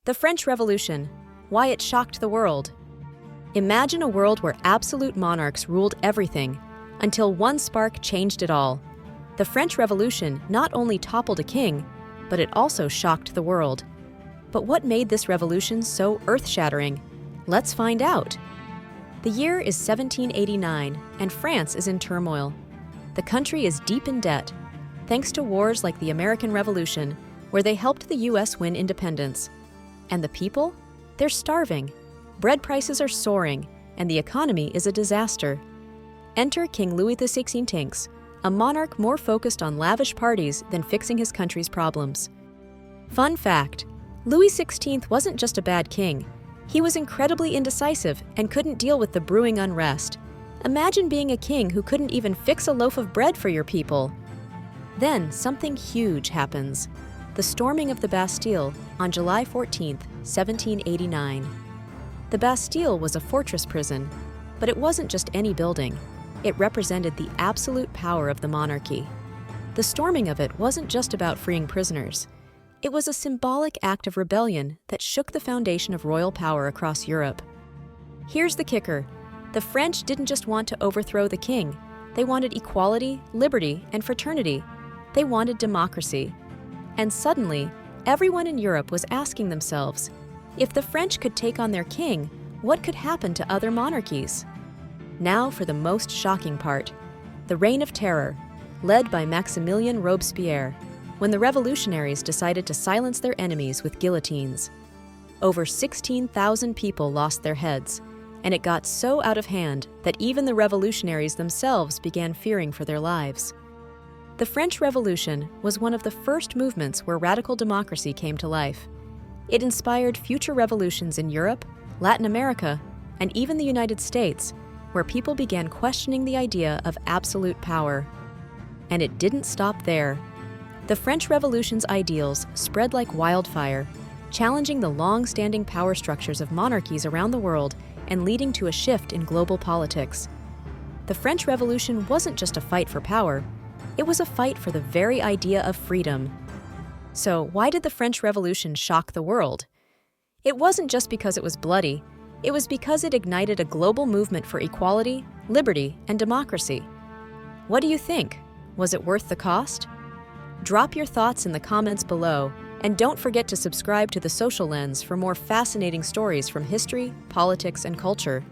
The French Revolution, why it shocked the world. Imagine a world where absolute monarchs ruled everything, until one spark changed it all. The French Revolution not only toppled a king, but it also shocked the world. But what made this revolution so earth-shattering? Let's find out. The year is 1789, and France is in turmoil. The country is deep in debt, thanks to wars like the American Revolution, where they helped the US win independence. And the people? They're starving. Bread prices are soaring, and the economy is a disaster. Enter King Louis XVI, a monarch more focused on lavish parties than fixing his country's problems. Fun fact, Louis XVI wasn't just a bad king. He was incredibly indecisive and couldn't deal with the brewing unrest. Imagine being a king who couldn't even fix a loaf of bread for your people. Then something huge happens. The storming of the Bastille on July 14, 1789. The Bastille was a fortress prison, but it wasn't just any building. It represented the absolute power of the monarchy. The storming of it wasn't just about freeing prisoners. It was a symbolic act of rebellion that shook the foundation of royal power across Europe. Here's the kicker. The French didn't just want to overthrow the king. They wanted equality, liberty, and fraternity. They wanted democracy. And suddenly, everyone in Europe was asking themselves, if the French could take on their king, what could happen to other monarchies? Now for the most shocking part, the Reign of Terror, led by Maximilien Robespierre, when the revolutionaries decided to silence their enemies with guillotines. Over 16,000 people lost their heads, and it got so out of hand that even the revolutionaries themselves began fearing for their lives. The French Revolution was one of the first movements where radical democracy came to life. It inspired future revolutions in Europe, Latin America, and even the United States, where people began questioning the idea of absolute power. And it didn't stop there. The French Revolution's ideals spread like wildfire, challenging the long-standing power structures of monarchies around the world and leading to a shift in global politics. The French Revolution wasn't just a fight for power, it was a fight for the very idea of freedom. So why did the French Revolution shock the world? It wasn't just because it was bloody, it was because it ignited a global movement for equality, liberty, and democracy. What do you think? Was it worth the cost? Drop your thoughts in the comments below, and don't forget to subscribe to The Social Lens for more fascinating stories from history, politics, and culture.